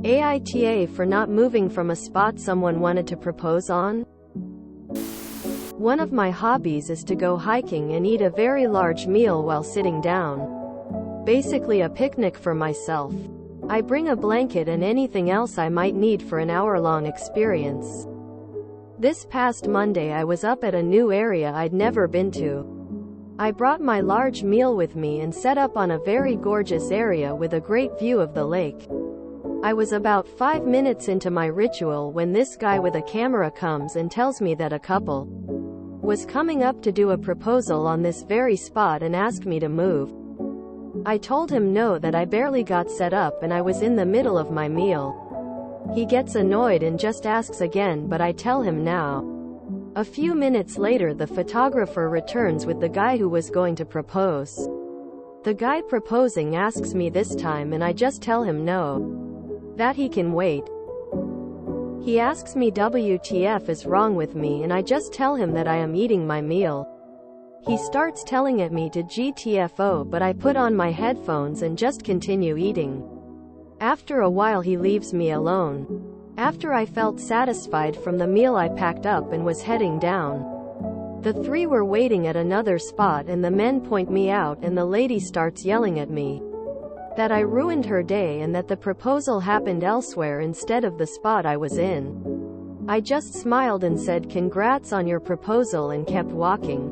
AITA for not moving from a spot someone wanted to propose on? One of my hobbies is to go hiking and eat a very large meal while sitting down. Basically a picnic for myself. I bring a blanket and anything else I might need for an hour-long experience. This past Monday I was up at a new area I'd never been to. I brought my large meal with me and set up on a very gorgeous area with a great view of the lake. I was about 5 minutes into my ritual when this guy with a camera comes and tells me that a couple was coming up to do a proposal on this very spot and asked me to move. I told him no, that I barely got set up and I was in the middle of my meal. He gets annoyed and just asks again, but I tell him now. A few minutes later the photographer returns with the guy who was going to propose. The guy proposing asks me this time and I just tell him no. That he can wait. He asks me WTF is wrong with me and I just tell him that I am eating my meal. He starts telling at me to GTFO, but I put on my headphones and just continue eating. After a while he leaves me alone. After I felt satisfied from the meal I packed up and was heading down. The three were waiting at another spot and the men point me out and the lady starts yelling at me that I ruined her day and that the proposal happened elsewhere instead of the spot I was in. I just smiled and said congrats on your proposal and kept walking.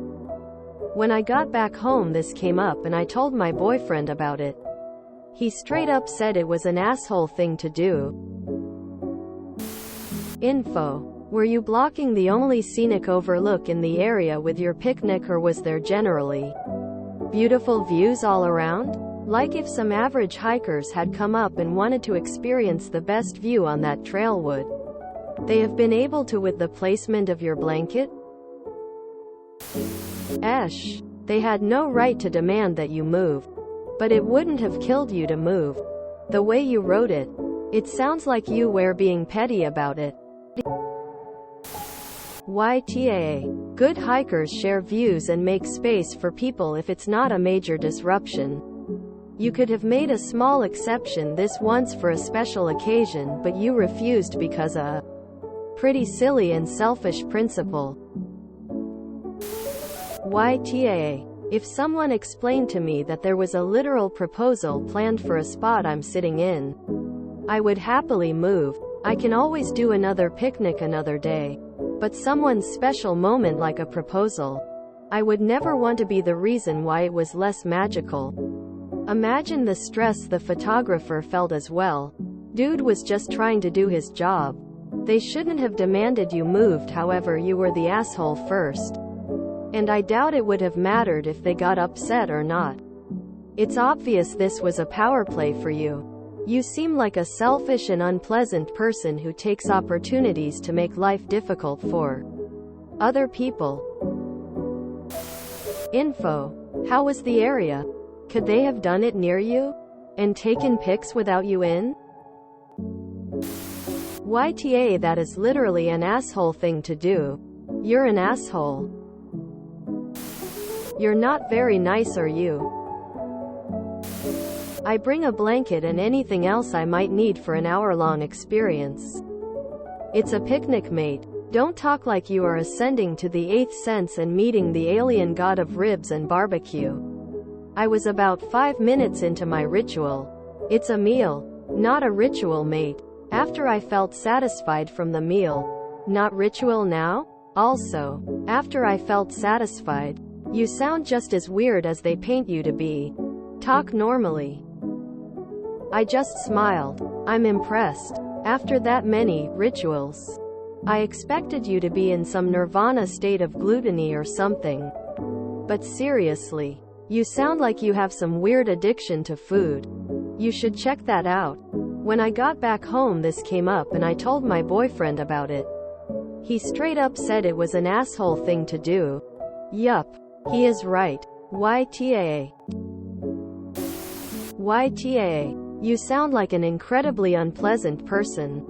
When I got back home this came up and I told my boyfriend about it. He straight up said it was an asshole thing to do. Info. Were you blocking the only scenic overlook in the area with your picnic, or was there generally beautiful views all around? Like if some average hikers had come up and wanted to experience the best view on that trail, would they have been able to with the placement of your blanket? Esh. They had no right to demand that you move. But it wouldn't have killed you to move. The way you wrote it. It sounds like you were being petty about it. YTA. Good hikers share views and make space for people if it's not a major disruption. You could have made a small exception this once for a special occasion, but you refused because a pretty silly and selfish principle. YTA. If someone explained to me that there was a literal proposal planned for a spot I'm sitting in, I would happily move. I can always do another picnic another day. But someone's special moment like a proposal, I would never want to be the reason why it was less magical. Imagine the stress the photographer felt as well. Dude was just trying to do his job. They shouldn't have demanded you moved, however you were the asshole first. And I doubt it would have mattered if they got upset or not. It's obvious this was a power play for you. You seem like a selfish and unpleasant person who takes opportunities to make life difficult for other people. Info. How was the area? Could they have done it near you? And taken pics without you in? YTA. That is literally an asshole thing to do. You're an asshole. You're not very nice, are you? I bring a blanket and anything else I might need for an hour-long experience. It's a picnic, mate. Don't talk like you are ascending to the 8th sense and meeting the alien god of ribs and barbecue. I was about 5 minutes into my ritual. It's a meal, not a ritual, mate. After I felt satisfied from the meal. Not ritual now? Also, after I felt satisfied. You sound just as weird as they paint you to be. Talk normally. I just smiled. I'm impressed. After that many rituals, I expected you to be in some nirvana state of gluttony or something. But seriously, you sound like you have some weird addiction to food. You should check that out. When I got back home this came up and I told my boyfriend about it. He straight up said it was an asshole thing to do. Yup. He is right. YTA. YTA. You sound like an incredibly unpleasant person.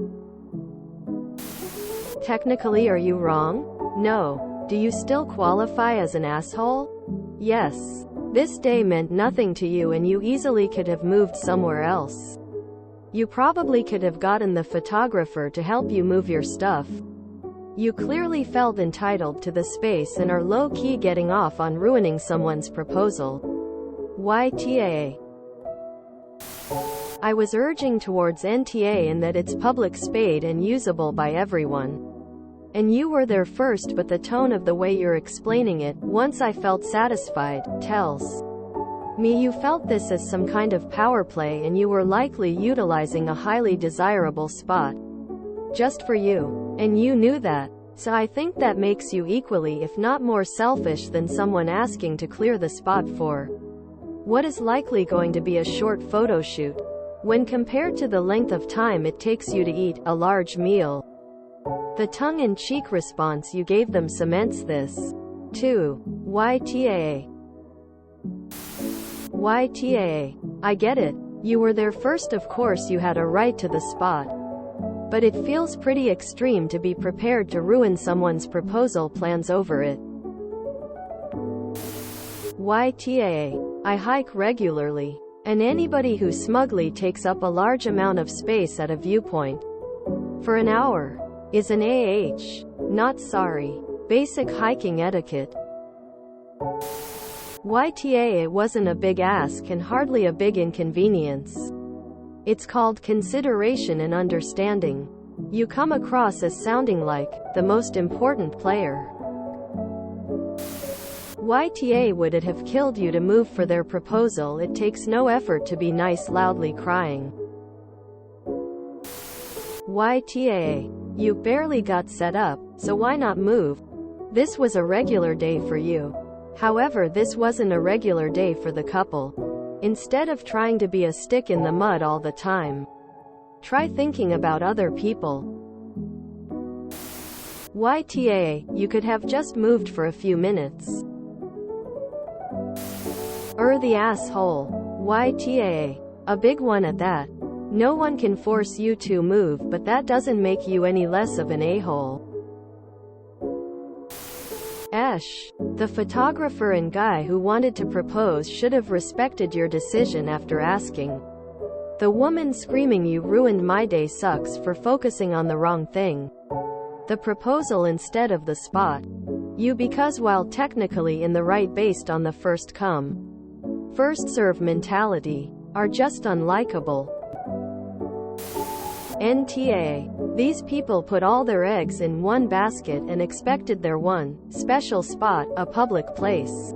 Technically, are you wrong? No. Do you still qualify as an asshole? Yes. This day meant nothing to you and you easily could have moved somewhere else. You probably could have gotten the photographer to help you move your stuff. You clearly felt entitled to the space and are low-key getting off on ruining someone's proposal. YTA. I was urging towards NTA in that it's public spade and usable by everyone. And you were there first, but the tone of the way you're explaining it, once I felt satisfied, tells me you felt this as some kind of power play and you were likely utilizing a highly desirable spot just for you. And you knew that. So I think that makes you equally, if not more selfish than someone asking to clear the spot for what is likely going to be a short photo shoot, when compared to the length of time it takes you to eat a large meal. The tongue-in-cheek response you gave them cements this, too. YTA. YTA. I get it. You were there first, of course you had a right to the spot. But it feels pretty extreme to be prepared to ruin someone's proposal plans over it. YTA. I hike regularly. And anybody who smugly takes up a large amount of space at a viewpoint for an hour is an AH. Not sorry. Basic hiking etiquette. YTA. It wasn't a big ask and hardly a big inconvenience. It's called consideration and understanding. You come across as sounding like the most important player. YTA. Would it have killed you to move for their proposal? It takes no effort to be nice loudly crying. YTA. You barely got set up, so why not move? This was a regular day for you. However, this wasn't a regular day for the couple. Instead of trying to be a stick in the mud all the time, try thinking about other people. YTA. You could have just moved for a few minutes. The asshole. YTA. A big one at that. No one can force you to move, but that doesn't make you any less of an a-hole. The photographer and guy who wanted to propose should have respected your decision after asking. The woman screaming "You ruined my day" sucks for focusing on the wrong thing. The proposal instead of the spot. You, because while technically in the right based on the first come, first serve mentality, are just unlikable. NTA. These people put all their eggs in one basket and expected their one special spot, a public place,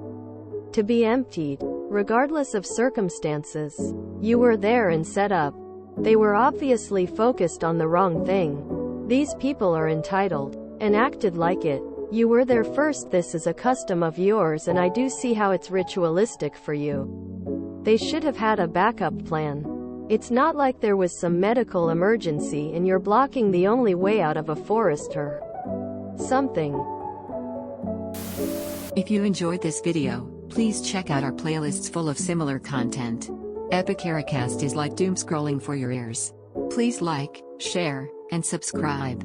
to be emptied, regardless of circumstances. You were there and set up. They were obviously focused on the wrong thing. These people are entitled, and acted like it. You were there first. This is a custom of yours, and I do see how it's ritualistic for you. They should have had a backup plan. It's not like there was some medical emergency and you're blocking the only way out of a forest or something. If you enjoyed this video, please check out our playlists full of similar content. AmITheAsshole is like doom scrolling for your ears. Please like, share, and subscribe.